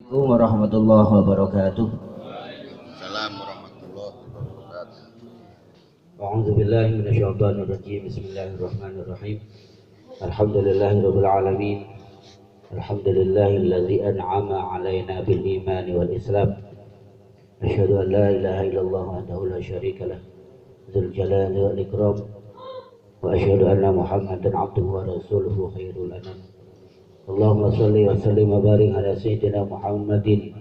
Assalamualaikum warahmatullahi wabarakatuh. Assalamualaikum warahmatullahi wabarakatuh. A'udzu billahi minasyaitonir rajim. Bismillahirrahmanirrahim. Alhamdulillahirabbil alamin. Alhamdulillahilladzi an'ama 'alaina bil imani wal islam. Asyhadu an la ilaha illallah wahdahu la syarika lah. Dzul jalali wal ikram. Wa asyhadu anna Muhammadan 'abduhu wa rasuluhu khairul anam. Allahumma shalli wa sallim wa barik ala sayyidina Muhammadin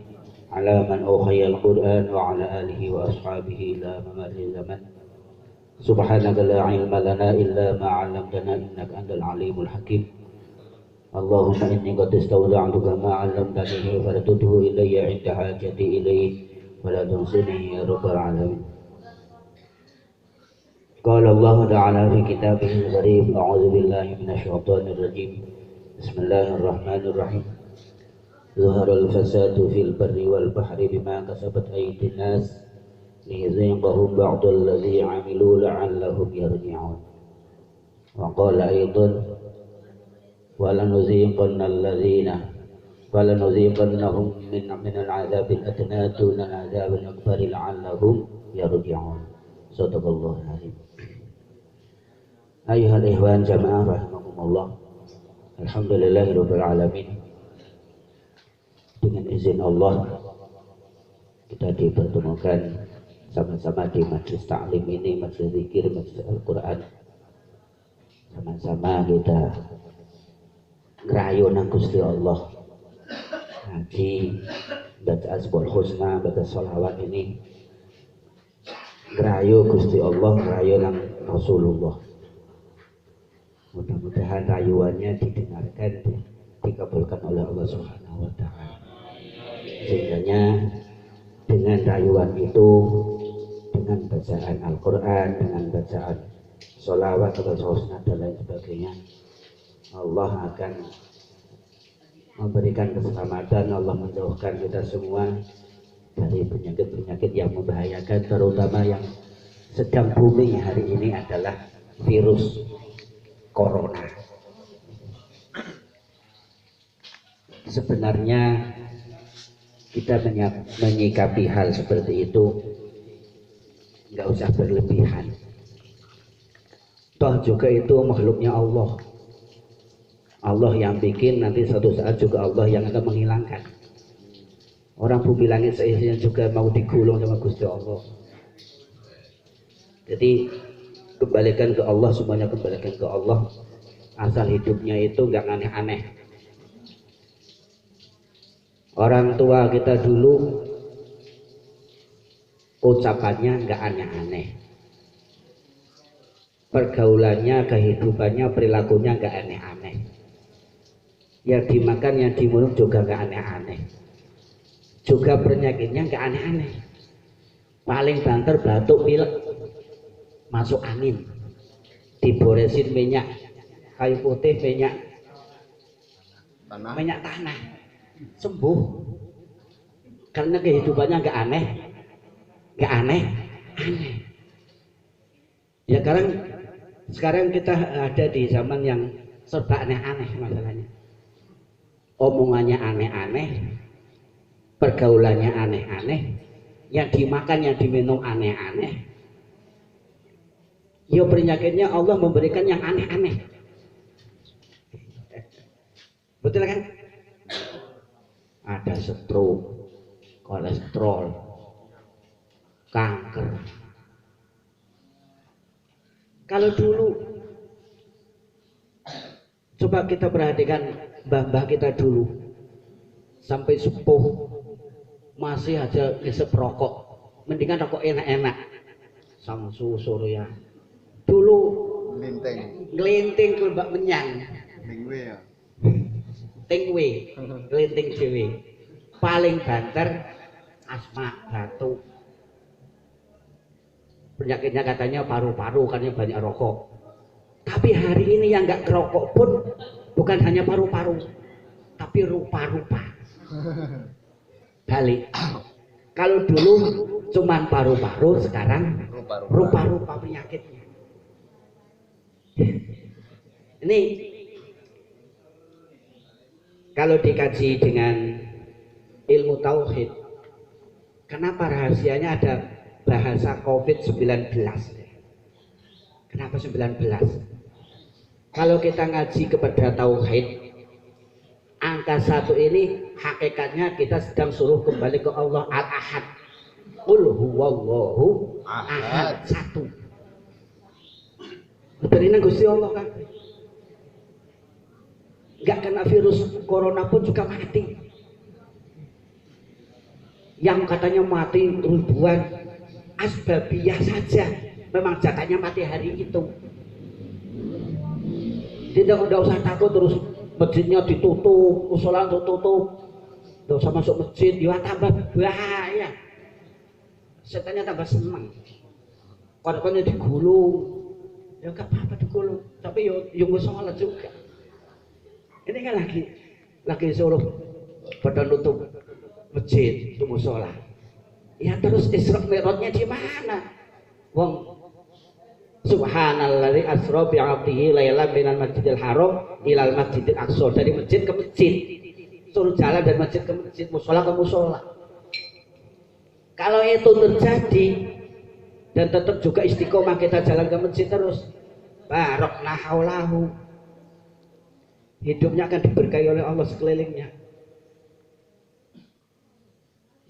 ala man ukhiyal Qur'an wa ala alihi wa ashabihi ila mamarri zaman. Subhanaka la ilma lana illa ma 'allamtana innaka antal alimul hakim. Allahumma inni qad istawda'tuka ma 'allamtani faradduhu ilayya 'inda hajati ilayhi wa la tunsini ya rabbal alamin. Qala Allah ta'ala fi kitabihil karim, a'udzu billahi minasyaitonir rajim. Bismillahirrahmanirrahim. Zaharal fasadu fil barri wal bahri bima kasabat aydin nas liyuziqahum ba'dal ladzi 'amilu la'allahum yarji'un. Wa qala aidan walanuziqannahum min al-'adzabil adna duna al-'adzabil akbar la'allahum yarji'un. Shadaqallahu al-'azim. Ayuhal ikhwan jamaah rahimakumullah. Alhamdulillahirabbil alamin. Dengan izin Allah kita dipertemukan sama-sama di majlis ta'lim ini, majlis zikir, majlis Al-Quran. Sama-sama kita ngerayu nang Gusti Allah, ngaji, baca asbul husna, baca sholawat ini, ngerayu Gusti Allah, ngerayu nang Rasulullah. Mudah-mudahan rayuannya didengarkan, dikabulkan oleh Allah Subhanahu wa Ta'ala. Sehingga dengan rayuan itu, dengan bacaan Al-Quran, dengan bacaan sholawat atau husna dan lain sebagainya, Allah akan memberikan keselamatan. Allah menjauhkan kita semua dari penyakit-penyakit yang membahayakan, terutama yang sedang booming hari ini adalah virus corona. Sebenarnya kita menyikapi hal seperti itu nggak usah berlebihan. Toh juga itu makhluknya Allah. Allah yang bikin, nanti suatu saat juga Allah yang akan menghilangkan. Orang bumi langit seisinya juga mau digulung sama Gusti Allah. Jadi kembalikan ke Allah, semuanya kembalikan ke Allah. Asal hidupnya itu nggak aneh-aneh. Orang tua kita dulu ucapannya nggak aneh-aneh, pergaulannya, kehidupannya, perilakunya nggak aneh-aneh. Yang dimakan, yang diminum juga nggak aneh-aneh. Juga penyakitnya nggak aneh-aneh. Paling banter batuk, pilek, masuk angin, diboresin minyak kayu putih, minyak tanah, sembuh. Karena kehidupannya nggak aneh. Ya sekarang kita ada di zaman yang serba aneh-aneh masalahnya. Omongannya aneh-aneh, pergaulannya aneh-aneh, yang dimakan, yang diminum aneh-aneh. Ya penyakitnya Allah memberikan yang aneh-aneh. Betul kan? Ada stroke, kolesterol, kanker. Kalau dulu coba kita perhatikan mbah-mbah kita dulu sampai sepuh masih aja ngisep rokok, mendingan rokok enak-enak. Samsu Surya dulu ngelinting kelebak menyang tingwe ngelinting dewe, paling banter asma, batuk. Penyakitnya katanya paru-paru karena banyak rokok. Tapi hari ini yang nggak kerokok pun bukan hanya paru-paru, tapi rupa-rupa. Balik. Kalau dulu cuman paru-paru, sekarang rupa-rupa penyakitnya. Ini kalau dikaji dengan ilmu tauhid. Kenapa rahasianya ada bahasa COVID-19? Kenapa 19? Kalau kita ngaji kepada tauhid, angka 1 ini hakikatnya kita sedang suruh kembali ke Allah Al-Ahad. Qul huwallahu ahad, 1. Dari Gusti Allah kan. Enggak kena virus corona pun juga mati. Yang katanya mati ribuan, asbabiyah saja. Memang jatahnya mati hari itu. Tidak usah takut terus masjidnya ditutup, musola tutup. Tidak usah masuk masjid, ya tambah bahaya. Setannya tambah senang. Kadang-kadang digulung. Ya enggak apa-apa digulung, tapi yo sholat juga. Ini kan lagi suruh pada nutup masjid, itu musola. Ya terus Isra Mi'rajnya di mana? Wong Subhanalladzi asra bi 'abdihi lailan minal masjidil haram ilal masjidil aqsa, dari masjid ke masjid. Suruh jalan dari masjid ke masjid, musola ke musola. Kalau itu terjadi dan tetap juga istiqomah kita jalan ke masjid terus, barokna haulahu, hidupnya akan diberkahi oleh Allah sekelilingnya.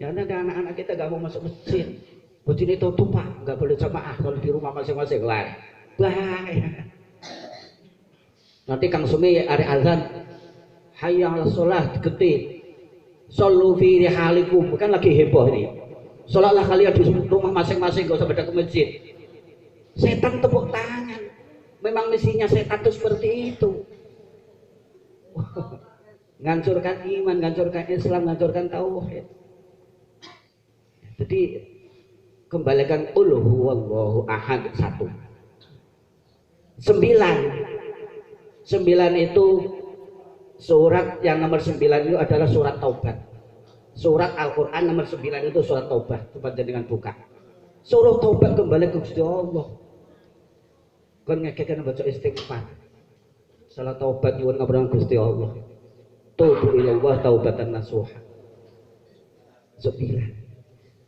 Ya ada anak-anak kita gak mau masuk masjid, masjid itu tutup Pak, gak boleh jamaah kalau di rumah masing-masing lah, bahaya. Nanti Kang Sumi hari azan, hayya 'alas shalah digeti, shollu fi rihalikum, bukan lagi heboh ini. Sholatlah kalian di rumah masing-masing, gak usah pada ke masjid. Setan tepuk tangan. Memang misinya setan itu seperti itu. Ngancurkan iman, ngancurkan Islam, ngancurkan tauhid. Jadi kembalikan qul huwallahu ahad 1. 9 itu surat yang nomor 9 itu adalah surat Taubat. Surat Al-Quran nomor 9 itu surat Taubat. Coba dengan buka. Suruh taubat kembali ke Gusti Allah. Kan ngekeken baca istighfar. Salah taubat nyuwun ngapunten Gusti Allah. Tubu ilallah taubatan nasuha. 9.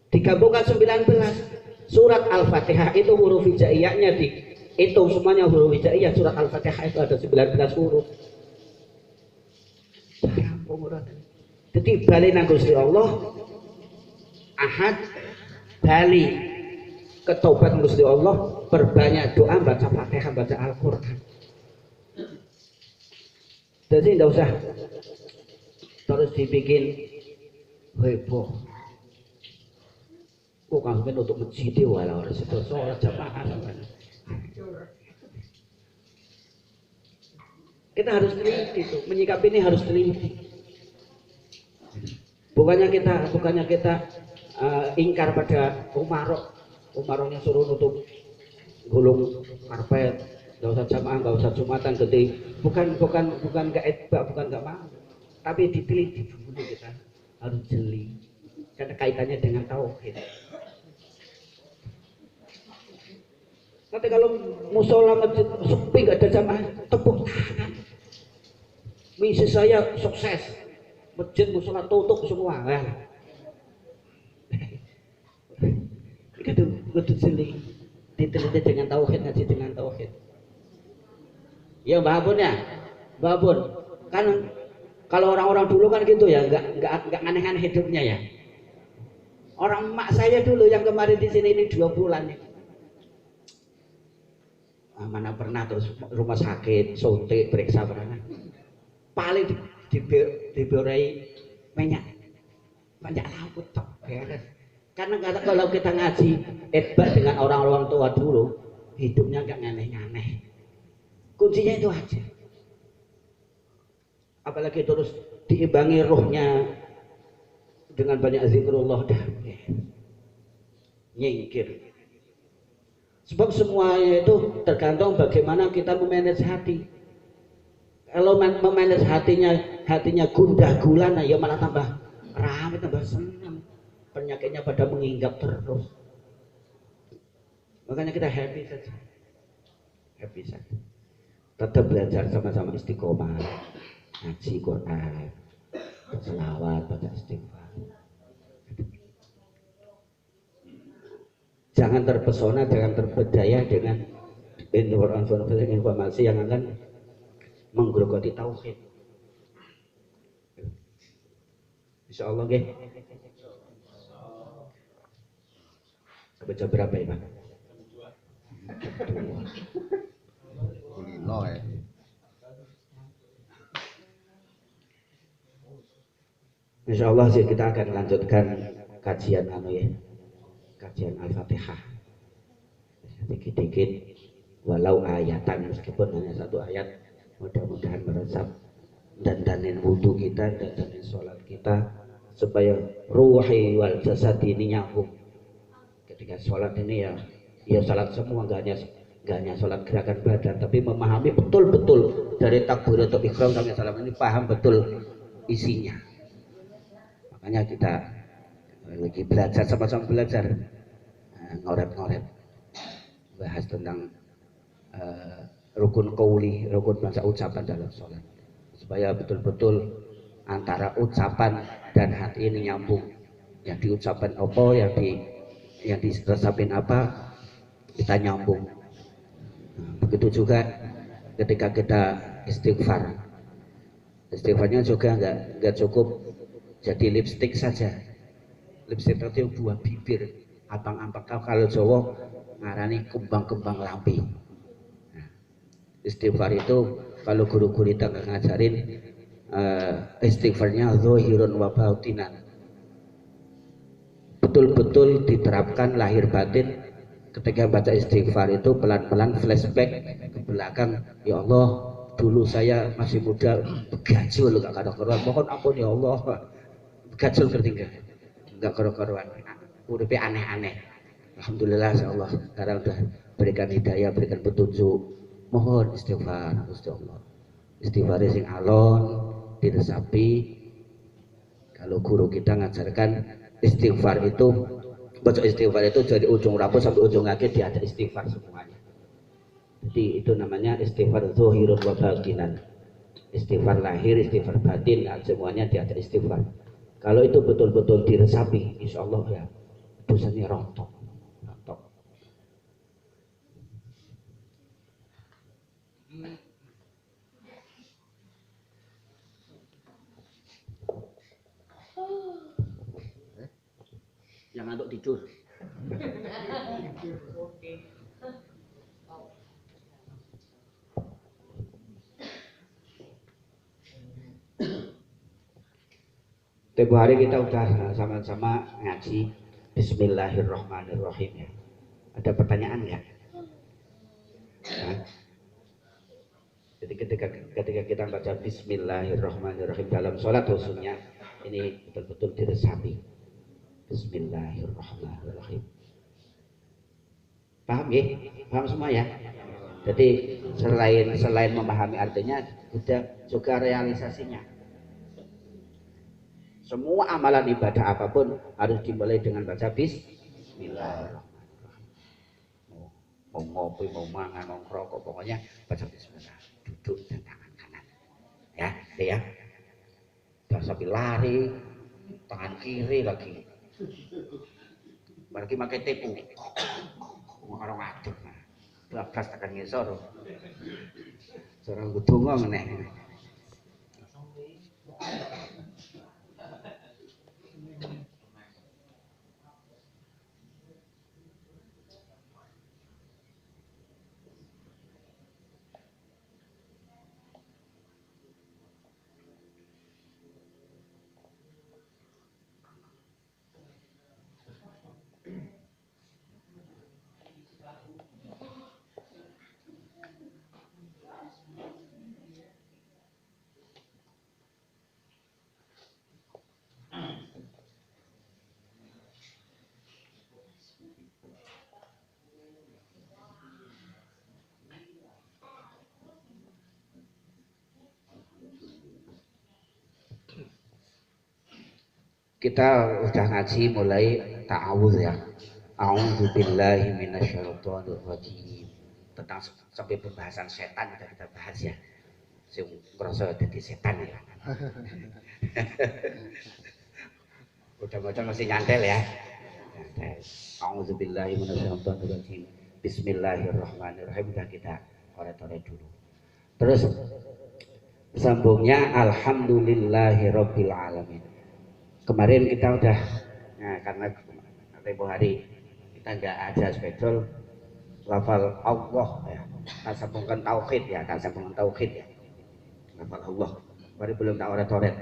Digabungkan 19. Surat Al-Fatihah itu huruf hijaiyahnya dihitung semuanya huruf hijaiyah. Surat Al-Fatihah itu ada 19 huruf. Jadi balik nang Gusti Allah Ahad, bali ketobat Gusti Allah, perbanyak doa, baca Fatihah, baca Al-Quran. Jadi tidak usah terus dibikin heboh. Kok kami untuk masjid walau harus sholat jamaah. Kita harus teliti tuh, menyikapi ini harus teliti. Bukannya kita ingkar pada Umaroknya suruh nutup gulung karpet, nggak usah jamaah, nggak usah jumatan, jadi bukan nggak etbak, bukan nggak mau, tapi diteliti dulu, kita harus jeli karena kaitannya dengan tauhid. Nanti kalau musola masjid sepi nggak ada jamaah, tepuk tangan, misi saya sukses. Masjid musola tutup semua kan. Kudu jeli, diteliti dengan tauhid, ngaji dengan tauhid. Ya Mbak Abun ya, Mbak Abun. Kan kalau orang-orang dulu kan gitu ya, nggak aneh-aneh hidupnya ya. Orang emak saya dulu yang kemarin di sini ini 2 bulan nih. Mana pernah terus rumah sakit, suntik, periksa pernah. Paling diberai minyak laut tok beres. Karena kalau kita ngaji etbak dengan orang-orang tua dulu, hidupnya nggak aneh-aneh. Kuncinya itu aja. Apalagi terus diimbangi rohnya dengan banyak zikrullah dah nyingkir. Sebab semuanya itu tergantung bagaimana kita memanage hati. Kalau memanage hatinya gundah gulana, ya malah tambah ramai, tambah senang. Penyakitnya pada menginggap terus. Makanya kita happy saja. Tetap belajar sama-sama istiqomah, ngaji Quran, selawat, baca istighfar. Jangan terpesona, jangan terpedaya dengan informasi yang akan menggerogoti tauhid. Insya Allah nggih. Baca berapa ya Pak? Kulino ya. Insya Allah sih kita akan lanjutkan kajian kajian Al-Fatihah. Dikit-dikit, walau ayatan meskipun hanya satu ayat, mudah-mudahan meresap dandanin wudhu kita, dandanin sholat kita, supaya ruhi wal jasad ini nyambung. Ketika sholat ini ya sholat semua, gak hanya sholat gerakan badan, tapi memahami betul-betul dari takbiratul ihram sampai salam ini, paham betul isinya. Makanya kita lagi belajar, sama-sama belajar ngoret-ngoret bahas tentang rukun qauli, rukun bahasa ucapan dalam sholat, supaya betul-betul antara ucapan dan hati ini nyambung. Yang diucapkan apa, yang diresapin apa, kita nyambung. Begitu juga ketika kita istighfar, istighfarnya juga nggak cukup jadi lipstick saja. Lipstick itu buah bibir, abang-abang kalau Jawa ngarani kembang-kembang lampi. Istighfar itu kalau guru-guru kita ngajarin istighfarnya zahirun wa batinan, betul-betul diterapkan lahir batin. Ketika baca istighfar itu pelan-pelan flashback ke belakang. Ya Allah, dulu saya masih muda, begajul gak karu-karuan, mohon ampun ya Allah, begajul ketinggalan, gak karu-karuan, uripe aneh-aneh. Alhamdulillah ya Allah, sekarang sudah berikan hidayah, berikan petunjuk. Mohon istighfar, Gusti Allah. Istighfar sing alon, diresapi. Kalau guru kita ngajarkan istighfar itu, baca istighfar itu dari ujung rambut sampai ujung kaki dia ada istighfar semuanya. Jadi itu namanya istighfar zahirun wa batinan. Istighfar lahir, istighfar batin, semuanya dia ada istighfar. Kalau itu betul-betul diresapi, insya Allah ya dosanya rontok. Yang ngantuk tidur. Tempo hari kita udah sama-sama ngaji Bismillahirrahmanirrahim ya. Ada pertanyaan nggak? Nah, jadi ketika kita baca Bismillahirrahmanirrahim dalam sholat khususnya, ini betul-betul diresapi. Bismillahirrahmanirrahim. Paham ya? Paham semua ya? Jadi selain memahami artinya, juga realisasinya. Semua amalan ibadah apapun harus dimulai dengan baca Bismillahirrahmanirrahim. Mau ngopi, mau mangan, mau ngerokok, pokoknya baca Bismillah. Duduk dan tangan kanan. Ya. Dan sambil lari, tangan kiri lagi. Bagi pakai tepu. Orang ngaduk. Bablas tekan ngisor. Seorang gedungo meneh. Kita udah ngaji mulai ta'awudz ya. A'udzubillahi minasyaitonir rajim. Tentang sampai pembahasan setan kita bahas ya. Sing ngrasa dadi setan ya. Udah-udah masih nyantel ya. Nyantel. A'udzubillahi minasyaitonirrajim. Bismillahirrahmanirrahim. Kita korek-korek dulu. Terus sambungnya alhamdulillahirabbil alamin. Kemarin kita udah karena tempo hari kita nggak ada spesial lafal Allah ya. Kita sambungkan tauhid ya, kita sambungkan tauhid ya. Lafal Allah. Baru belum tak oret-oret.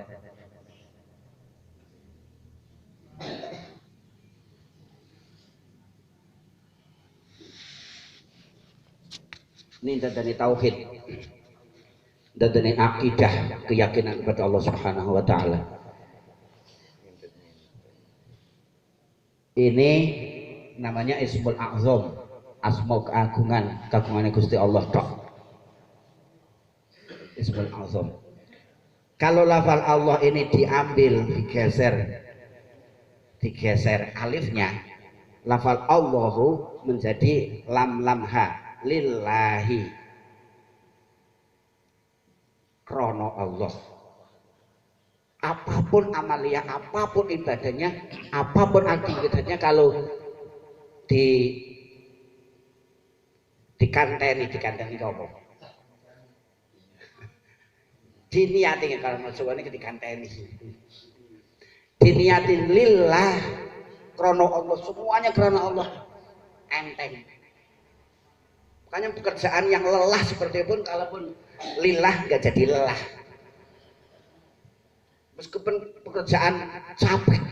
Ini dari tauhid, dari akidah, keyakinan kepada Allah Subhanahu wa taala. Ini namanya Ismul A'zam, asma keagungan, kagungan Gusti Allah tok. Ismul A'zam. Kalau lafal Allah ini diambil, digeser alifnya, lafal Allahu menjadi lam ha. Lillahi krono Allah. Apapun amalia, apapun ibadahnya, apapun aktivitasnya, kalau dikanteni apa? Diniati, kalau maksudnya ini dikanteni. Diniatin lillah krono Allah, semuanya krono Allah. Enteng. Makanya pekerjaan yang lelah seperti pun, kalaupun lillah nggak jadi lelah. Meskipun pekerjaan capek,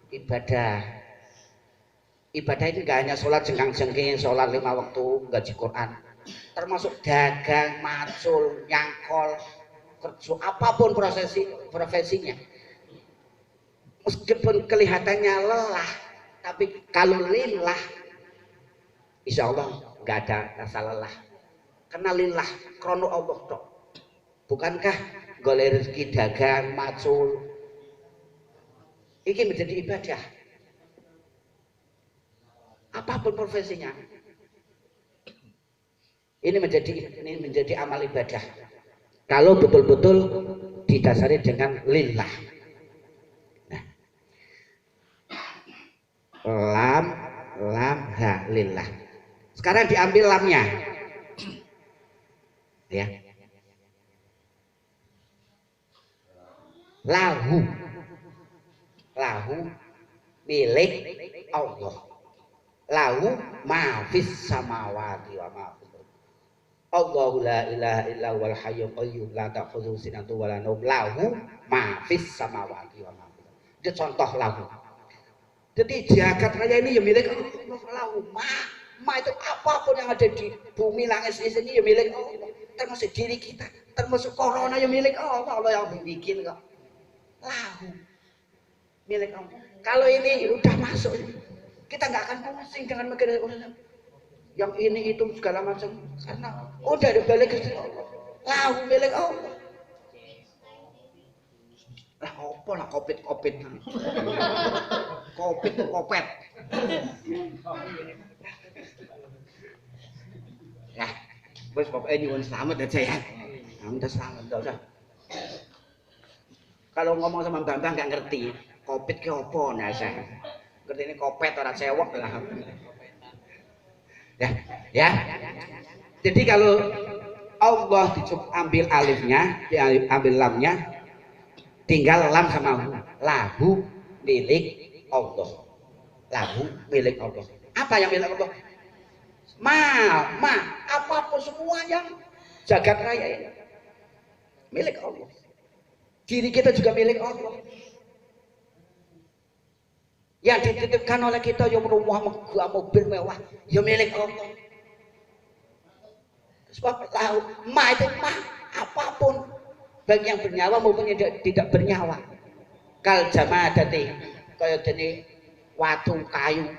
ibadah itu nggak hanya sholat jengkang-jengking, sholat 5 waktu, ngaji Quran, termasuk dagang, macul, nyangkol, kerja, apapun profesinya. Meskipun kelihatannya lelah, tapi kalau lillah, insya Allah nggak ada rasa lelah. Karena lillah krono Allah tok. Bukankah golek rezeki dagang macul ini menjadi ibadah? Apapun profesinya, ini menjadi amal ibadah. Kalau betul-betul didasari dengan lillah. Nah, lam ha lillah. Sekarang diambil lamnya, ya. Lahu milik Allah. Lahu ma fis samawati wa ma fil ardi. Allahu la ilaha illa huwal hayyul qayyum la ta'khudhuhu sinatun wa la nawm. Lahu ma fis samawati wa ma fil ardi. Itu contoh lahu. Jadi jagat raya ini ya milik Allah. Lahu ma itu apapun yang ada di bumi langit di sini ya milik Allah, termasuk diri kita, termasuk corona ya milik Allah. Allah yang bikin kok. Lahu milik Allah. Kalau ini udah masuk, kita nggak akan pusing dengan mikir yang ini itu segala macam, karena udah dibalik ke Allah. Lahu milik Allah. Lah apa lah kopit kopet. Nah, bos pokoknya nyuwun selamat aja ya. Minta selamat enggak usah. Kalau ngomong sama Bambang nggak ngerti, kopit ke opo nah saya. Ngerti ini kopet orang sewok lah. Ya. Jadi kalau Allah ambil alifnya, diambil lamnya, tinggal lam sama lahu milik Allah. Lahu milik Allah. Apa yang milik Allah? Apapun semua yang jagat raya ini milik Allah. Diri kita juga milik Allah. Yang dititipkan oleh kita yang rumah megah, mobil mewah, ya milik Allah. Sebab tahu itu apapun, baik yang bernyawa maupun yang tidak bernyawa. Kal jamadati, kaya dene watu kayu.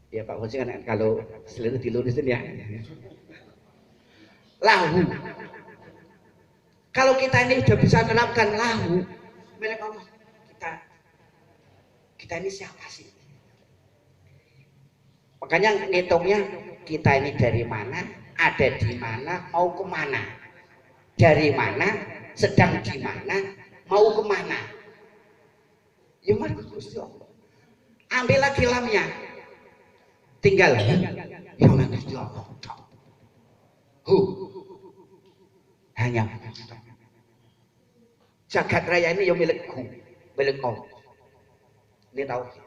Ya Pak Fauzi kan kalau selalu dilurusin ya. Lahu. Kalau kita ini sudah bisa menerapkan lahu milik Allah, kita ini siapa sih? Makanya ngitungnya kita ini dari mana, ada di mana, mau kemana, dari mana, sedang di mana, mau kemana. Ya mari Gusti Allah. Ambil lagi lamnya. Tinggal ya Gusti Allah. Hanya jagat raya ini ya milikku, milik Allah. Ini tauhid.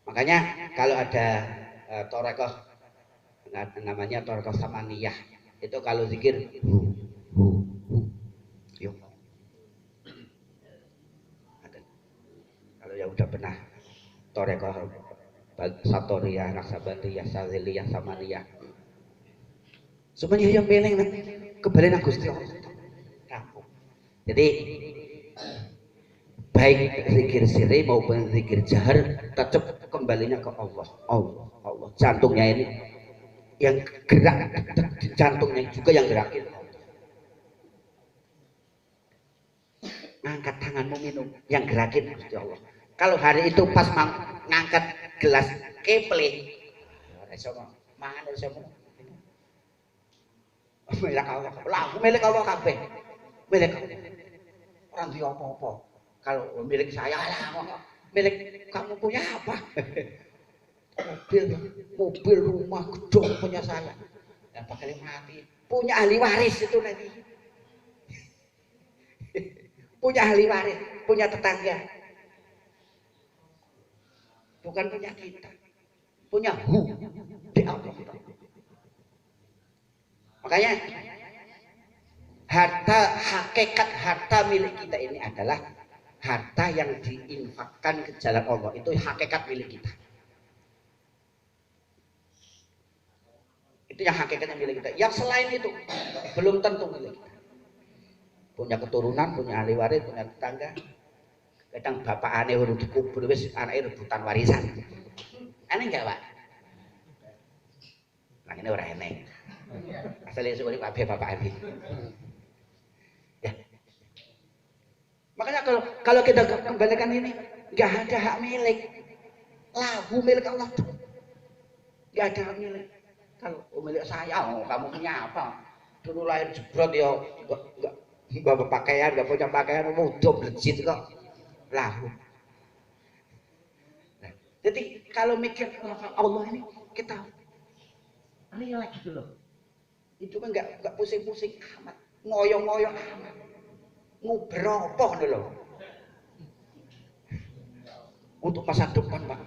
Makanya kalau ada torekoh namanya torekoh samaniyah, itu kalau zikir yuk. Kalau yang udah pernah torekoh satoriyah, naksabandiyah, saziliyah, samaniyah, semuanya yang milik kembali nang Gusti Allah. Jadi baik zikir sirri maupun zikir jahar tetap kembalinya ke Allah. Allah. Jantungnya ini yang gerak, jantungnya juga yang gerakin. Angkat tanganmu minum, yang gerakin Gusti Allah. Kalau hari itu pas ngangkat gelas keple, mangan sama milik Allah. Lah milik Allah kabeh. Milik orang dia apa-apa. Kalau milik saya lah, milik kamu punya apa? Mobil, rumah, gedung punya saya. Dan bakal mati. Punya ahli waris itu nanti. Punya ahli waris, punya tetangga. Bukan punya kita. Punya di Allah. Makanya hakikat harta milik kita ini adalah harta yang diinfakkan ke jalan Allah. Itu hakikat milik kita. Itu yang hakikatnya milik kita. Yang selain itu belum tentu milik kita. Punya keturunan, punya ahli waris, punya tetangga. Kadang bapak aneh urut dikubur wis anake rebutan warisan. Aneh enggak, Pak? Nah, ini ora eneng. Asale suwi kabeh bapak aneh. Ya. Makanya kalau kita kembalikan ini enggak ada hak milik. Lahu milik Allah. Enggak ada hak milik. Kalau milik saya, kamu punya apa? Dulu lahir jebrot ya enggak berpakaian, enggak punya pakaian, mudah blejit kok. Lahu. Nah, jadi kalau mikir Allah ini kita relax gitu loh. Itu kan enggak pusing-pusing amat, ngoyong-ngoyong amat. Ngubropoh loh. Untuk masa depan, Pak.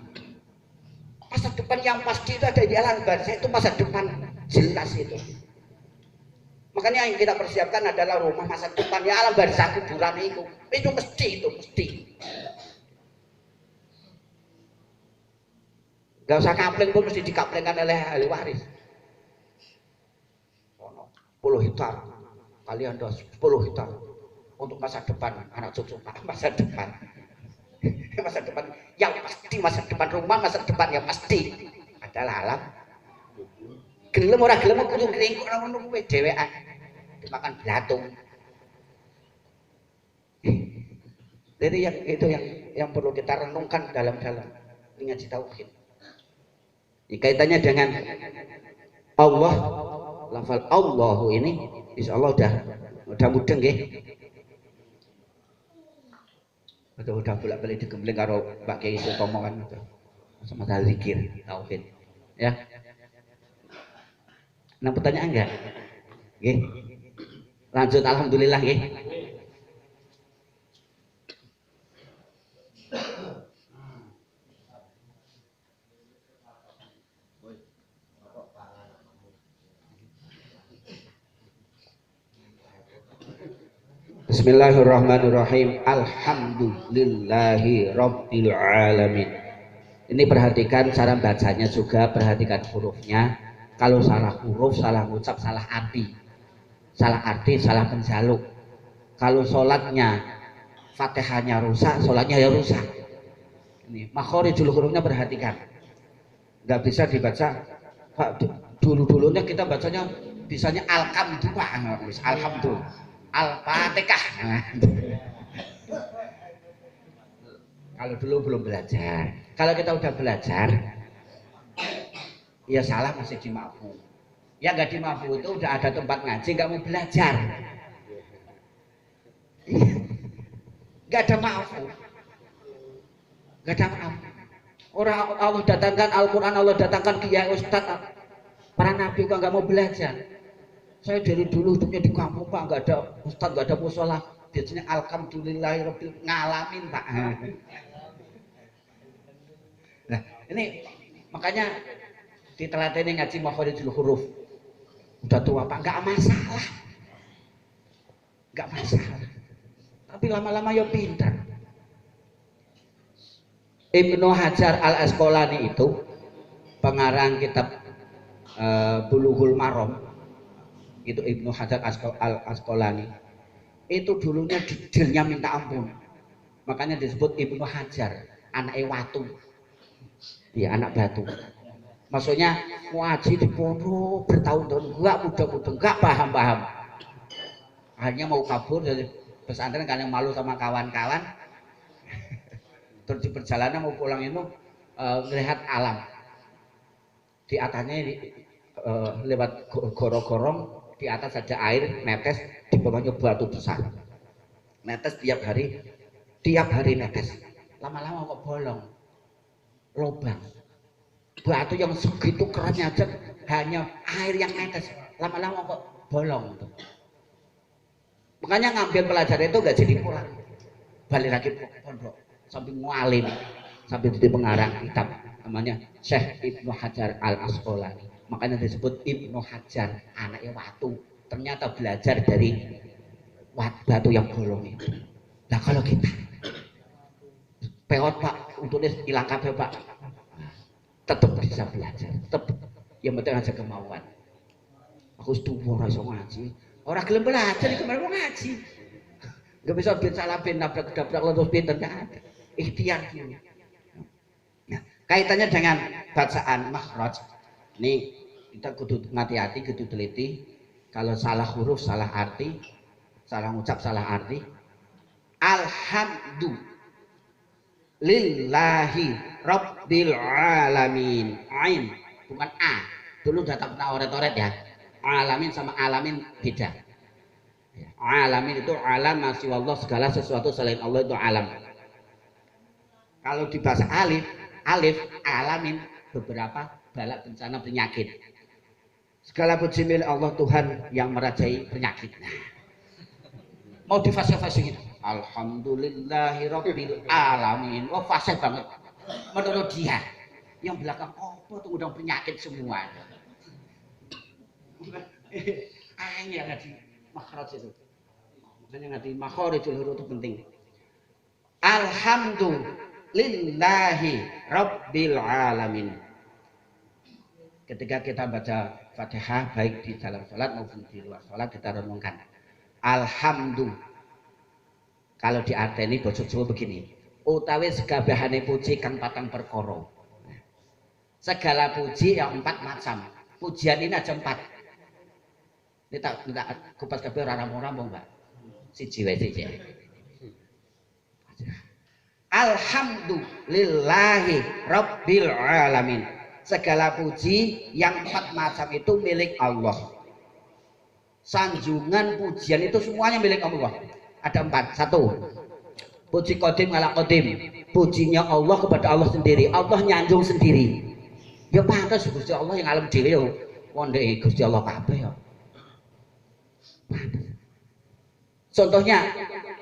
Masa depan yang pasti itu ada di alam barzah, itu masa depan jelas itu. Makanya yang kita persiapkan adalah rumah masa depan ya alam barzah kuburan itu. Itu mesti. Gak usah kapling pun mesti dikaplengkan oleh ahli waris. 10 hektar. Kalian ada 10 hektar untuk masa depan anak cucu masa depan. Masa depan yang pasti, masa depan rumah, masa depan yang pasti adalah alam. Gelem ora gelem kudu ngringkuk nang ngono kuwi dhewean. Dimakan belatung. Jadi yang itu yang perlu kita renungkan dalam-dalam ngaji tauhid. Kaitannya dengan Allah, lafal Allahu ini insyaallah udah mudeng nggih. Udah bolak-balik digembling karo Mbak Kiai Sutomo kan itu. Sama zikir tauhid. Ya. Nah, pertanyaan enggak? Nggih. Lanjut alhamdulillah nggih. Bismillahirrahmanirrahim. Alhamdulillahi rabbil alamin. Ini perhatikan cara bacanya juga, perhatikan hurufnya. Kalau salah huruf, salah ngucap, salah arti, salah penjaluk. Kalau sholatnya Fatihahnya rusak, sholatnya ya rusak. Ini makhorijul hurufnya perhatikan. Nggak bisa dibaca. Dulu-dulunya kita bacanya bisanya alhamdulillah, alhamdulillah, al-fatihah. Kalau dulu belum belajar. Kalau kita udah belajar, ya salah masih dimaafkan. Ya nggak dimaafkan itu udah ada tempat ngaji nggak mau belajar. Nggak ada maaf. Gak ada apa-apa. Orang Allah datangkan Al-Quran, Allah datangkan kiai ustadz, para nabi kok nggak mau belajar. Saya dari dulu hidupnya di kampung Pak, nggak ada ustadz, nggak ada musola. Biasanya alhamdulillahirabbil ngalamin Pak. Nah ini makanya ditelateni ngaji makharijul huruf. Udah tua Pak, nggak masalah, nggak masalah. Tapi lama-lama ya pintar. Ibnu Hajar al Asqalani itu pengarang kitab Bulughul Maram, itu Ibnu Hajar al Asqalani itu dulunya didelnya minta ampun, makanya disebut Ibnu Hajar anak watu, ya anak batu. Maksudnya ngaji di pondok bertahun-tahun enggak mudah-mudah, enggak paham-paham, akhirnya mau kabur dari pesantren karena malu sama kawan-kawan. Terus di perjalanan mau pulang itu melihat alam, di atasnya lewat gorong-gorong, di atas ada air netes, di bawahnya batu besar netes tiap hari netes, lama-lama kok bolong, lubang batu yang segitu kerannya aja, hanya air yang netes, lama-lama kok bolong. Makanya ngambil pelajaran itu gak jadi pulang, balik lagi ke pondok sampai mualim, sampai jadi pengarang kitab namanya Syekh Ibnu Hajar al Asqalani. Makanya disebut Ibnu Hajar anaknya watu, ternyata belajar dari batu yang bolong itu. Nah kalau kita peot Pak, untuk hilang kabeh Pak, tetap bisa belajar, tetap yang penting aja kemauan. Aku setuju orang iso ngaji, orang gelem belajar itu mau ngaji, nggak bisa biar salah ben nabrak-nabrak terus pinter, nggak ada. Ikhtiar dulu. Nah, kaitannya dengan bacaan makhraj, ini kita kudu hati-hati, kudu teliti. Kalau salah huruf, salah arti, salah ngucap, salah arti. Alhamdulillahi rabbil alamin. Ain, bukan a. Dulu udah tak pernah oret-oret ya. Alamin sama alamin beda. Alamin itu alam masih Allah, segala sesuatu selain Allah itu alam. Kalau di bahasa alif alamin beberapa bala bencana penyakit. Segala puji milik Allah Tuhan yang merajai penyakit. Nah, mau di fase-fase gitu. Alhamdulillahirabbil alamin. Oh fase banget. Menurut dia. Yang belakang tuh udah penyakit semua. Angel ngaji makhraj itu. Makanya ngaji makharijul huruf itu penting. Alhamdulillahi rabbil alamin. Ketika kita baca Fatihah baik di dalam sholat maupun di luar sholat, kita renungkan alhamdulillah. Kalau diarteni basa Jawa begini, utawi segabehane puji kang patang perkara. Segala puji yang 4 macam. Pujian ini ada 4. Ini tak kupas kabeh ora rampung-rampung, Pak. Siji wae siji. Alhamdulillahi rabbil alamin. Segala puji yang 4 macam itu milik Allah. Sanjungan pujian itu semuanya milik Allah. Ada 4. 1. Puji qadim ala qadim. Pujinya Allah kepada Allah sendiri. Allah nyanjung sendiri. Ya pantas Gusti Allah yang alam dhewe yo. Wonde Gusti Allah kabeh ya. Contohnya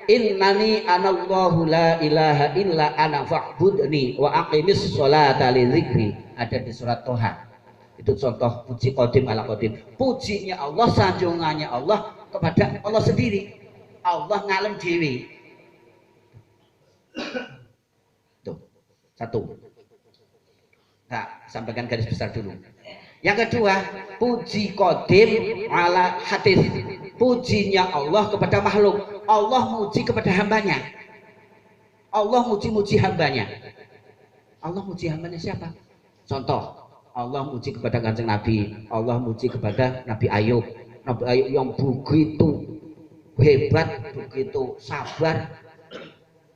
innani anallahu la ilaha illa ana fa'budni wa aqimis sholata li dzikri, ada di surat Toha. Itu contoh puji qadim ala qadim. Pujinya Allah, sanjungannya Allah kepada Allah sendiri. Allah ngalem dewi. Tuh, 1. Nah, sampaikan garis besar dulu. Yang kedua, puji qadim ala hadis. Pujinya Allah kepada makhluk. Allah muji kepada hambanya. Allah muji-muji hambanya. Allah muji hambanya siapa? Contoh, Allah muji kepada Kanjeng Nabi. Allah muji kepada Nabi Ayub. Nabi Ayub yang begitu hebat, begitu sabar,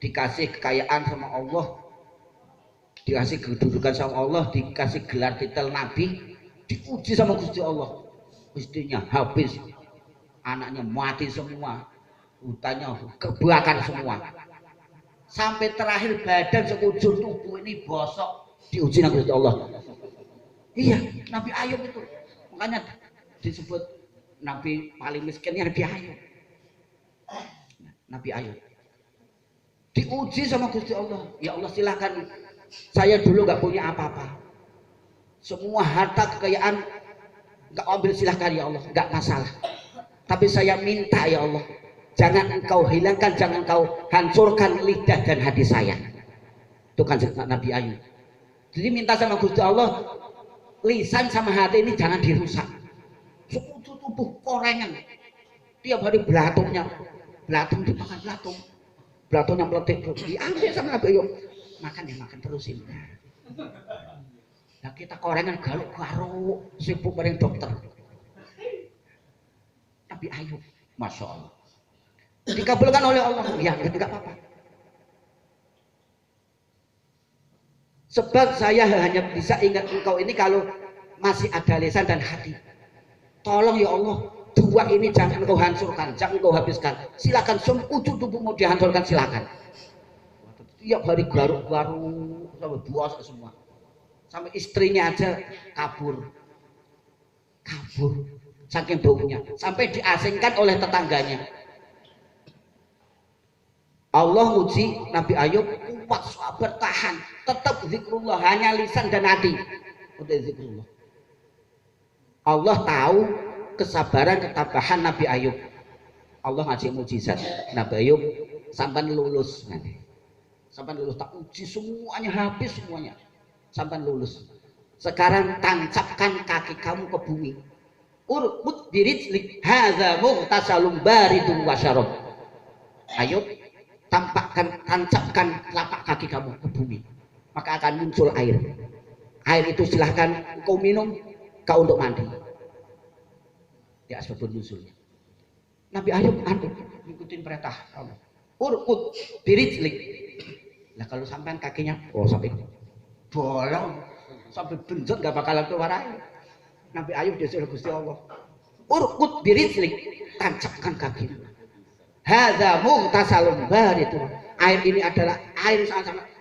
dikasih kekayaan sama Allah, dikasih kedudukan sama Allah, dikasih gelar titel Nabi, diuji sama Gusti Allah. Istrinya habis, anaknya mati semua, hutannya kebakar semua. sampai terakhir badan sekujur tubuh ini bosok, diuji Nabi Allah. Iya, Nabi Ayub itu. Makanya disebut Nabi paling miskinnya Nabi Ayub. Nabi Ayub diuji sama Gusti Allah. Ya Allah silahkan, saya dulu nggak punya apa-apa, semua harta kekayaan nggak ambil, silahkan ya Allah, nggak masalah. Tapi saya minta ya Allah, jangan engkau hilangkan, jangan engkau hancurkan lidah dan hati saya. Itu kan Nabi Ayub. Jadi minta sama Gusti Allah, lisan sama hati ini jangan dirusak. Sekujur tubuh korengan, tiap hari belatungnya, belatung dimakan belatung, belatungnya meletik terus diambil sama Nabi Ayub. Makan ya makan terusin. Nah kita korengan garuk-garuk, sibuk bareng dokter. Nabi Ayub, masya Allah, dikabulkan oleh Allah. Ya enggak apa-apa. Sebab saya hanya bisa ingat engkau ini kalau masih ada lisan dan hati. Tolong ya Allah, dua ini jangan engkau hancurkan, jangan engkau habiskan. Silakan ujung tubuh mau dihancurkan, silakan. Tiap hari garuk-garuk sampai buas semua. Sampai istrinya aja kabur. Saking baunya, sampai diasingkan oleh tetangganya. Allah uji Nabi Ayub, kuat, sabar, tahan, tetap zikrullah, hanya lisan dan hati untuk zikrullah. Allah tahu kesabaran, ketabahan Nabi Ayub. Allah ngasih mujizat. Nabi Ayub sampai lulus nanti. Sampai lulus, tak uji semuanya, habis semuanya. Sampai lulus. Sekarang tancapkan kaki kamu ke bumi. Urqud birijlik hadza mughtasalun baridun wa syarab. Ayub, tancapkan telapak kaki kamu ke bumi, maka akan muncul air. Air itu silahkan kau minum, kau untuk mandi. Ya asbabun nuzulnya. Nabi Ayub ngikutin perintah Allah. Urqud birijlik. Lah kalau sampean kakinya sampai bolong, sampai benjot gak bakalan keluar air. Nabi Ayub disuruh Gusti Allah, urqud birijlik, tancapkan kakimu. Hadza mughtasalun baridun. Air ini adalah air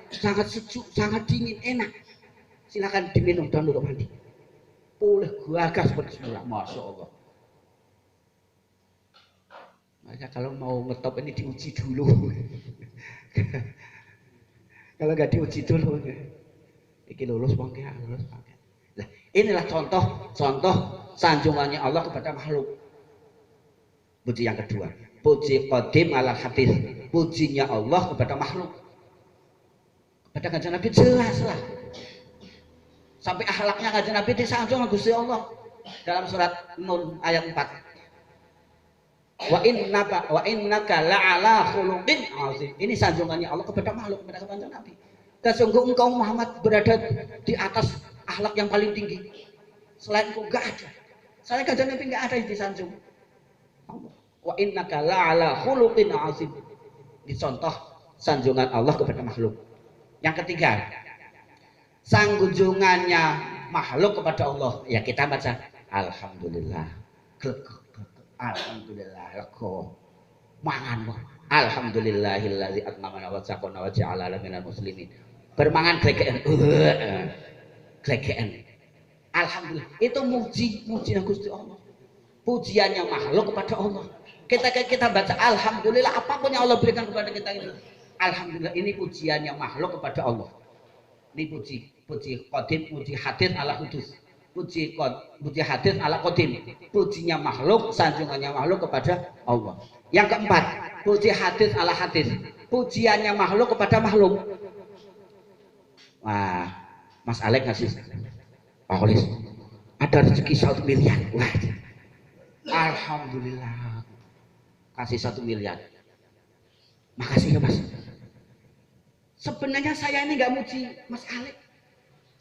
sangat sejuk, sangat dingin, enak. Silakan diminum dan untuk mandi. Pulih gagah seperti semula, masya Allah. Makanya kalau mau ngetop ini diuji dulu. Kalau nggak diuji dulu, ini lulus bangke, lulus bangke. Nah, inilah contoh sanjungannya Allah kepada makhluk. Puji yang kedua, puji qadim ala hadis, pujinya Allah kepada makhluk. Kepada kanjeng Nabi jelas lah. Sampai akhlaknya kanjeng Nabi disanjung Gusti Allah dalam surat Nun ayat 4. Wa innaka la'ala khuluqin azim. Ini sanjungannya Allah kepada makhluk, kepada kanjeng Nabi. Sesungguh engkau Muhammad berada di atas akhlak yang paling tinggi. Selain engkau enggak ada. Selain kanjeng Nabi enggak ada yang disanjung. Wa innaka la'ala khuluqin azim. Dicontoh sanjungan Allah kepada makhluk. Yang ketiga, sanjungannya makhluk kepada Allah. Ya kita baca alhamdulillah. Alhamdulillah lako mangan alhamdulillahilladzi atmamana wa saqana wa ja'alana minal muslimin. Bermangan glegeken. Glegeken. Alhamdulillah. Itu muji Gusti Allah. Pujiannya makhluk kepada Allah. Kita baca alhamdulillah, apapun yang Allah berikan kepada kita itu. Alhamdulillah, ini pujiannya makhluk kepada Allah. Ini puji qadim, puji hadis ala kudus. Puji hadis ala qadim. Pujinya makhluk, sanjungannya makhluk kepada Allah. Yang keempat, puji hadis ala hadis. Pujiannya makhluk kepada makhluk. Wah, Mas Alek ngasih Pak Kholis, ada rezeki 1 miliar. Wah, alhamdulillah, kasih 1 miliar. Makasih ya Mas. Sebenarnya saya ini nggak muji Mas Alek,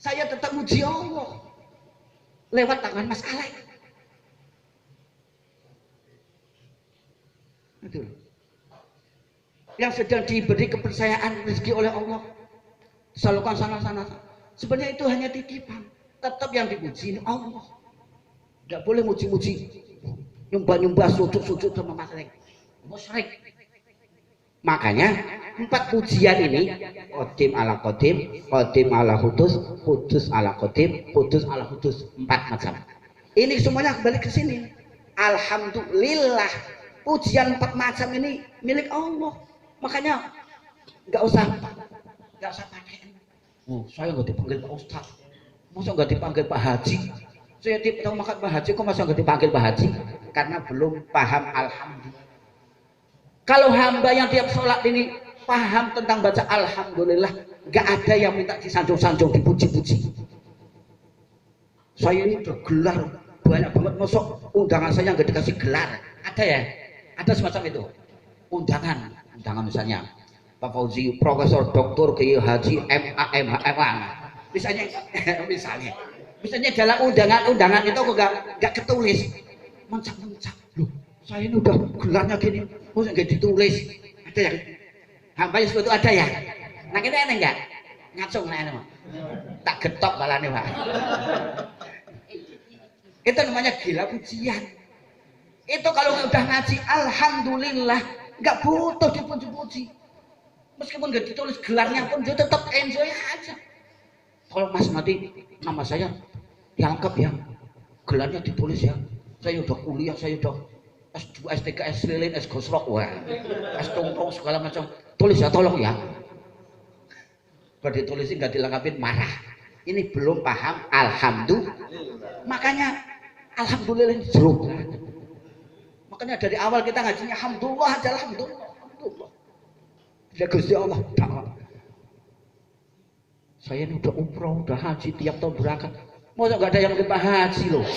saya tetap muji Allah lewat tangan Mas Alek. Betul. Yang sedang diberi kepercayaan rezeki oleh Allah, salurkan sana. Sebenarnya itu hanya titipan. Tetap yang dipuji Allah. Tidak boleh muji-muji, nyembah-nyembah, sujud sama Mas Alek. Musyrik. Makanya 4 pujian ini, qadim ala qadim ala kudus ala qadim, kudus ala kudus, 4 macam. Ini semuanya kembali ke sini. Alhamdulillah, pujian 4 macam ini milik Allah. Makanya nggak usah pakai. Oh, saya nggak dipanggil Pak Ustadz, masa nggak dipanggil Pak Haji? Saya tahu makan Pak Haji, kok masa nggak dipanggil Pak Haji? Karena belum paham alhamdulillah. Kalau hamba yang tiap sholat ini paham tentang baca alhamdulillah, nggak ada yang minta disanjung-sanjung, dipuji-puji. Saya ini udah gelar banyak banget, masuk undangan saya nggak dikasih gelar. Ada ya? Ada semacam itu. Undangan misalnya Pak Fauzi, Profesor Doktor Kiai Haji MA. Misalnya dalam undangan itu kok nggak ketulis, mencap loh. Saya ini udah gelarnya gini, kok nggak ditulis? Ada ya? Hamba yang seperti itu ada ya? Nah kita ada nggak? Ngacung nah tak getok balane Pak. Itu namanya gila pujian. Itu kalau udah ngaji alhamdulillah, nggak butuh dipuji-puji. Meskipun nggak ditulis gelarnya pun dia tetap enjoy aja. Kalau Mas nanti nama saya diangkat ya, gelarnya ditulis ya. Saya udah kuliah, saya udah S2, S3, S lilin, S gosrok, wah, S tungtong segala macam. Tulis ya, tolong ya. Kalau ditulisin nggak dilengkapin marah. Ini belum paham alhamdulillah. Makanya alhamdulillah ini jeruk. Makanya dari awal kita ngajinya alhamdulillah aja, alhamdulillah. Ya Gusti Allah, saya ini udah umroh, udah haji tiap tahun berangkat. Masa nggak ada yang manggil Pak Haji loh?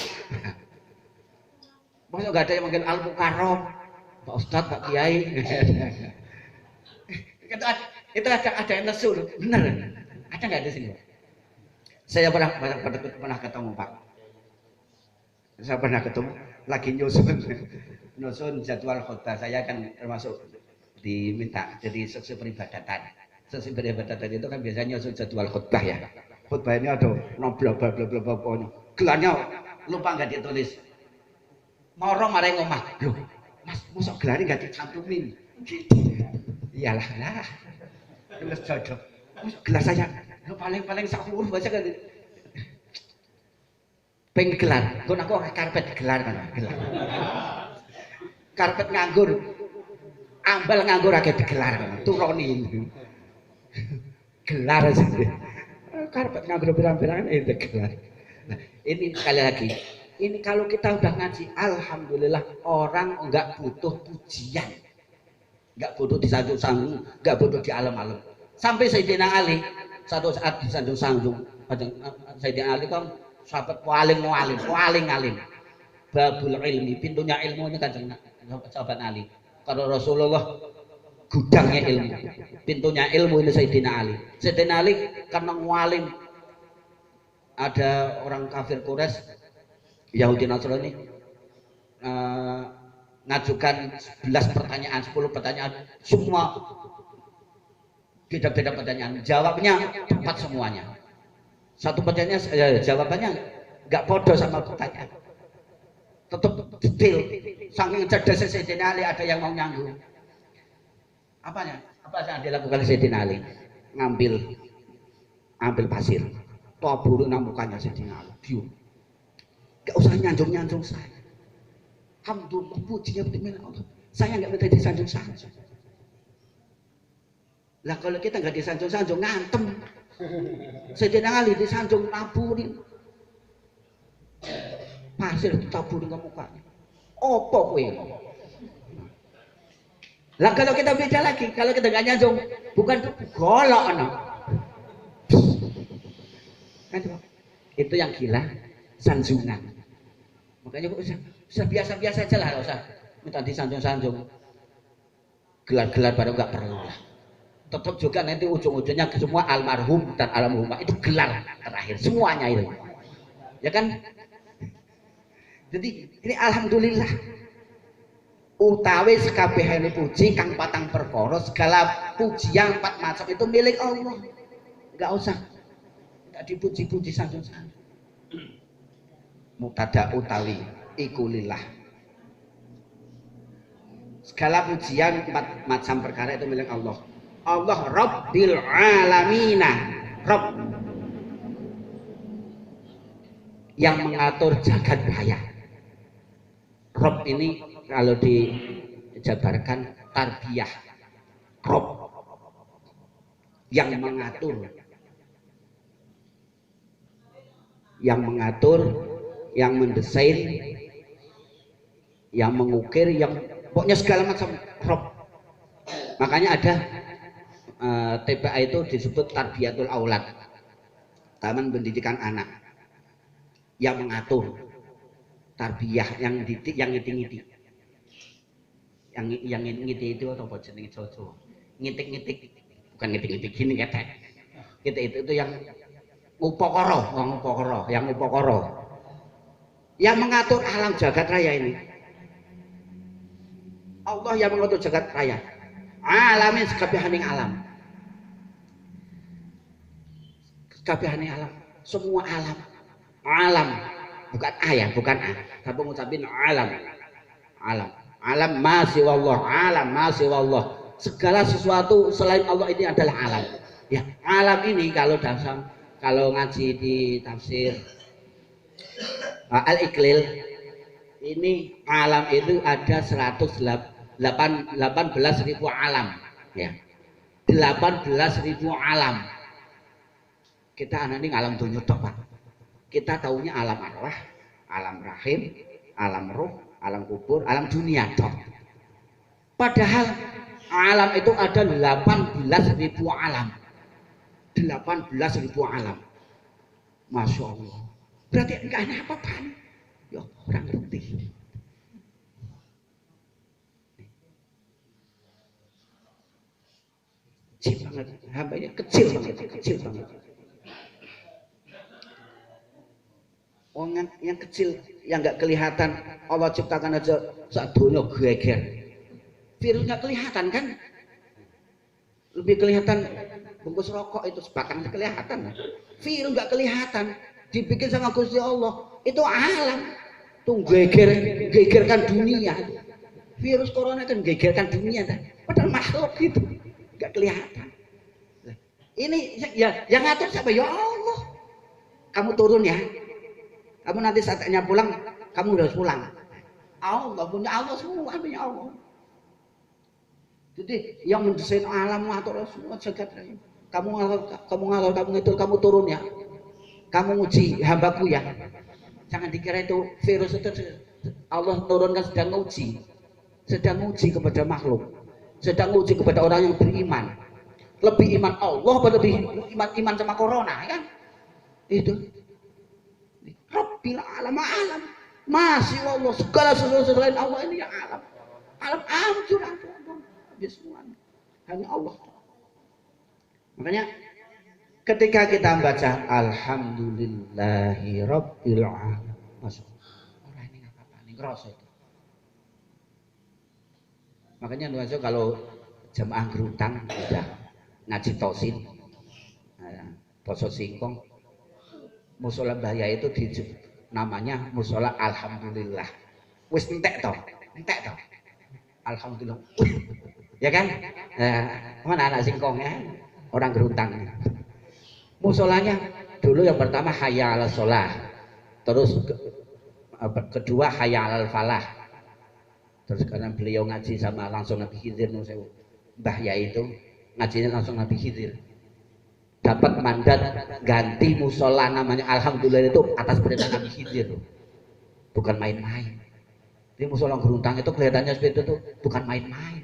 Masa nggak ada yang manggil Al Mukarram, Pak Ustadz, Pak Kiai? Itu ada yang nesu loh, bener? Ada nggak di sini? Saya pernah ketemu Pak. Saya pernah ketemu lagi nyusun jadwal khutbah. Saya kan termasuk diminta jadi seksi peribadatan. Seksi peribadatan itu kan biasanya nyusun jadwal khutbah ya. Khutbah ini ada bla bla bla bla pokoknya. Gelarnya lupa nggak ditulis. Moro mareng omah. Loh, Mas, mosok gelarnya nggak dicantumin. Gitu. Iyalah lah. Terus jodoh. Gelar saya paling sak huruf baca kan. Peng gelar. Kok aku karpet gelar kan. Gelar. Karpet nganggur. Ambal nganggur akeh digelar kan. Turoni. Gelar aja. Karpet nganggur pirang-pirang itu gelar. Nah, ini sekali lagi. Ini kalau kita udah ngaji alhamdulillah, orang enggak butuh pujian. Enggak butuh disanjung-sanjung, enggak butuh di alam-alam. Sampai Sayyidina Ali satu saat disanjung-sanjung. Sayyidina Ali kan sahabat paling alim. Babul ilmi, pintunya ilmu ini kan sahabat Ali. Kalau Rasulullah gudangnya ilmu, pintunya ilmu ini Sayyidina Ali. Sayyidina Ali karena ngalim, ada orang kafir Quraisy, Yahudi Nasrani ngajukan 11 pertanyaan, 10 pertanyaan, semua beda-beda pertanyaan, jawabnya tepat semuanya. Satu pertanyaan jawabannya nggak bodoh sama pertanyaan, tetap detail. Saking cerdasnya Sayyidina Ali, ada yang mau nyanggung. Apa yang dilakukan Sayyidina Ali? Ngambil pasir, tabur nang mukanya Sayyidina Ali. Biu. Gak usah nyanjung saya. Alhamdulillah, pujinya betul Allah. Saya nggak minta disanjung-sanjung. Lah kalau kita nggak disanjung-sanjung ngantem. Sayyidina Ali disanjung taburin. Pasir ditaburin ke mukanya. Opo kowe? Lah kalau kita beda lagi, kalau kita nggak nyanjung, bukan golok no. Kan itu yang gila, sanjungan. Makanya usah biasa-biasa aja lah, usah minta disanjung-sanjung. Gelar-gelar baru nggak perlu lah. Tetap juga nanti ujung-ujungnya semua almarhum dan almarhumah itu gelar terakhir semuanya itu. Ya kan? Jadi ini alhamdulillah. Utawi sekabehane puji kang patang perkara, segala pujian 4 macam itu milik Allah. Enggak usah dipuji-puji sanjung-sanjung. Mubtada utawi iku lillah. Segala pujian 4 macam perkara itu milik Allah. Allah Rabbil Alamina, Rabb yang mengatur jagat raya. Rabb ini kalau dijabarkan tarbiyah, Rabb yang mengatur, yang mendesain, yang mengukir, yang pokoknya segala macam Rabb. Makanya ada TPA itu disebut tarbiyatul aulad, taman pendidikan anak, yang mengatur, tarbiyah, yang didik, yang ngiti-ngiti, yang ngiti itu apa jenenge Jawa? Ngitik-ngitik, bukan ngitik-ngitik gini ketek. Itu yang upakara, yang mengatur alam jagat raya ini. Allah yang mengatur jagat raya, alamin sekabihaning alam, sekabihaning alam, semua alam, bukan ayah, bukan tapi ngucapin alam masih wallah, segala sesuatu selain Allah ini adalah alam. Ya, alam ini kalau ngaji di tafsir Al-Iqlil ini alam itu ada 18.000 alam, ya. 18.000 alam. Kita anak ini alam dunia tok, Pak. Kita taunya alam arwah, alam rahim, alam ruh, alam kubur, alam dunia tok. Padahal alam itu ada 18.000 alam. 18.000 alam. Masya Allah. Berarti enggak ada apa-apaan. Ya, orang ngerti. Kecil banget, hambanya kecil banget. Orang yang kecil, yang nggak kelihatan, Allah ciptakan aja sak dunia geger. Virus nggak kelihatan kan? Lebih kelihatan bungkus rokok itu sebatang kelihatan. Virus nggak kelihatan, dibikin sama Gusti Allah. Itu alam, tuh gegerkan dunia. Virus corona kan gegerkan dunia, padahal makhluk itu nggak kelihatan. Ini ya yang ngatur siapa? Ya Allah. Kamu turun ya. Kamu nanti saatnya pulang, kamu harus pulang. Allah punya Allah semua, punya Allah. Jadi yang mendesain alam ngatur semua jagat raya. Kamu ngatur, kamu ngatur, kamu turun ya. Kamu uji hambaku ya. Jangan dikira itu virus itu Allah turunkan sedang uji kepada makhluk, sedang uji kepada orang yang beriman. Lebih iman Allah atau lebih iman sama corona kan? Itu. Rabbil alam masih Allah, segala sesuatu selain Allah ini yang alam hancur habis semuanya, hanya Allah. Makanya ketika kita membaca alhamdulillahi rabbil alamin, masuk orang ini nggak apa-apa, ini ngerasa itu. Makanya nuansa kalau jemaah gerutang udah ngaji tosin, poso singkong, musola bahaya itu namanya musola alhamdulillah. Wis entek toh, alhamdulillah. Ya kan? Mana anak singkong ya? Orang gerutang. Musolanya dulu yang pertama hayya 'alas shalah. Terus kedua hayya 'alal falah. Terus karena beliau ngaji sama langsung Nabi Khidir, Mbah Yai itu ngajinya langsung Nabi Khidir. Dapat mandat ganti musola namanya alhamdulillah itu atas perintah Nabi Khidir. Bukan main-main. Di musola gerutang itu kelihatannya seperti itu bukan main-main.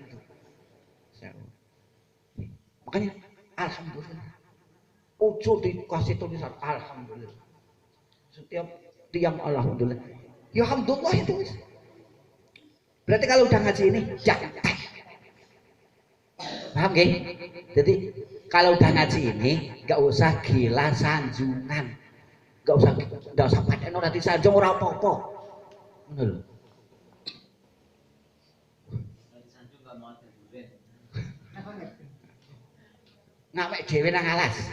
Makanya alhamdulillah. Ucu dikasih tulisan alhamdulillah. Setiap tiang alhamdulillah. Ya alhamdulillah itu. Berarti kalau udah ngaji ini jangan. Paham gak? Jadi kalau udah ngaji ini gak usah gila sanjungan. Gak usah pakai ora disanjung ora apa-apa. Ngono lho. Ngawek dhewe nang alas.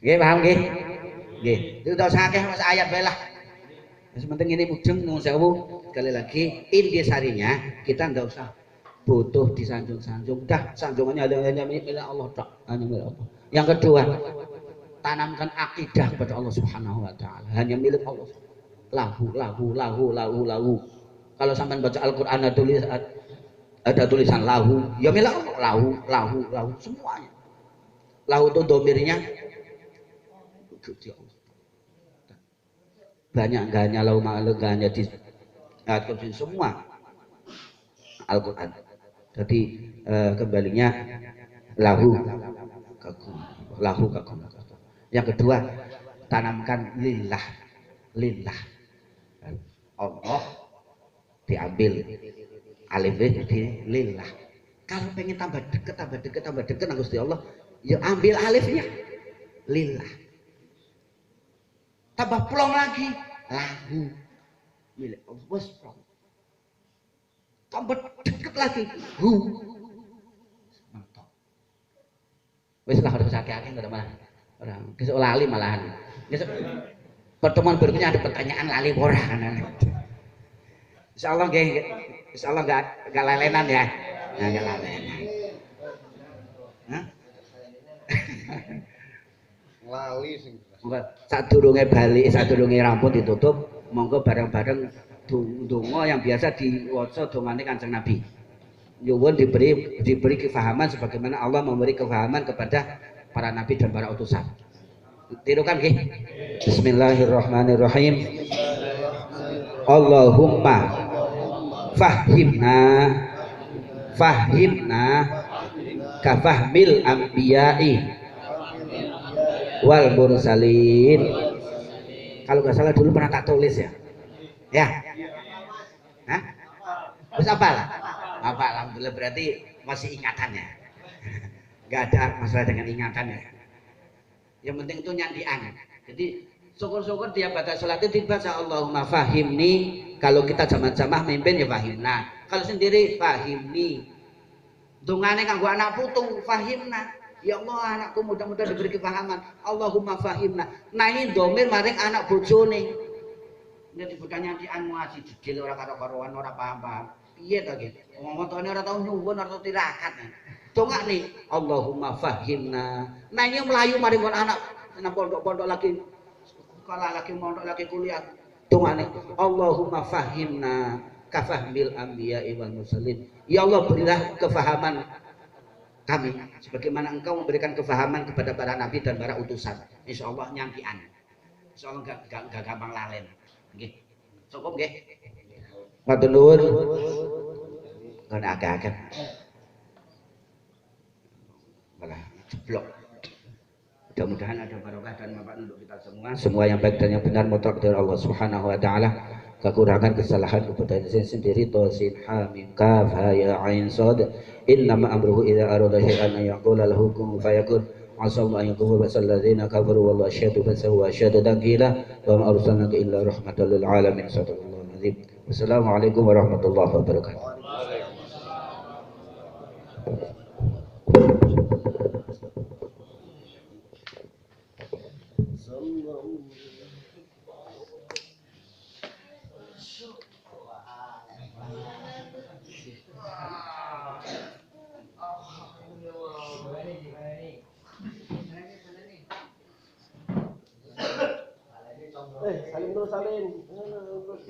Nggih, paham nggih? Nggih. Itu usah akeh mas ayat wae lah. Sementing ini mudeng nyuwun sewu sekali lagi intisarinya kita nggak usah butuh disanjung-sanjung, dah sanjungannya hanya milik Allah tak, hanya milik Allah. Yang kedua, tanamkan akidah kepada Allah Subhanahu wa taala, hanya milik Allah. Lahu. Kalau sampai baca Al-Qur'an ada tulisan lahu, ya milik Allah, lahu semuanya. Lahu itu domirnya banyak enggaknya lahu enggaknya di semua Al-Qur'an. Jadi kembalinya lahu kagum. Yang kedua, tanamkan lillah. Allah diambil alif di lillah. Kalau pengen tambah deket dengan Gusti Allah, ya ambil alifnya lillah. Tambah plong lagi lahu milik Allah, wes plong. Tambah deket lagi hu. Mantap. Wes lah harus akeh-akeh enggak ada malah. Orang besok lali malahan. Besok pertemuan berikutnya ada pertanyaan lali ora kan. Insyaallah nggih. Insyaallah enggak lelenan ya. Nah, enggak lelenan. Hah? Lali sing. Sadurunge balik, sadurunge rampung ditutup, monggo bareng-bareng donga yang biasa diwaca dongane Kanjeng Nabi. Nyuwun diberi kefahaman sebagaimana Allah memberi kefahaman kepada para nabi dan para utusan. Tirukan nggih. Bismillahirrahmanirrahim. Allahumma fahimna kafahmil anbiya'i wal mursalin. Kalau nggak salah dulu pernah tak tulis ya. Ya. Hah? Terus apa? Apa? Alhamdulillah berarti masih ingatannya. Nggak ada masalah dengan ingatannya. Yang penting itu nyandian. Jadi syukur-syukur dia baca salat itu dibaca Allahumma fahimni. Kalau kita jamaah mimpin ya fahimna. Kalau sendiri fahimni. Dungane kanggo anak putu fahimna. Ya Allah anakku mudah-mudahan diberi kefahaman. Allahumma fahimna. Nah ini domir maring anak bojone. Ini diberikan nyandian ngaji jedil ora karo-karoan ora paham-paham. Piye to iki? Wong tone ora tau nyuwun ora tau tirakat. Dongak nih Allahumma fahimna. Nah ini melayu maring anak nang pondok-pondok lagi sekolah lagi mondok lagi kuliah. Dongak nih Allahumma fahimna kafahmil anbiya'i wal mursalin. Ya Allah berilah kefahaman kami sebagaimana engkau memberikan kefahaman kepada para nabi dan para utusan. Insya Allah nyangkian. Insya Allah gak gampang lalen. Nggih. Cukup nggih. Matur nuwun. Kan agak-agak. Malah jeblok. Mudah-mudahan ada barokah dan manfaat untuk kita semua. Semua yang baik dan yang benar mutlak dari Allah Subhanahu wa taala. Kekurangan kesalahan kepada diri sendiri. Tosin hamim kaf ha ya ain sad. Innama amruhu idza arada syai'an an yaqula lahu kun fayakun. Asallu an yakunu basalladzina kafaru wallahu asyhadu fasahu asyhadu daqila wa ma arsalnaka illa rahmatan lil alamin. Sallallahu alaihi. Wassalamualaikum warahmatullahi wabarakatuh. Salim dulu salim. Salim.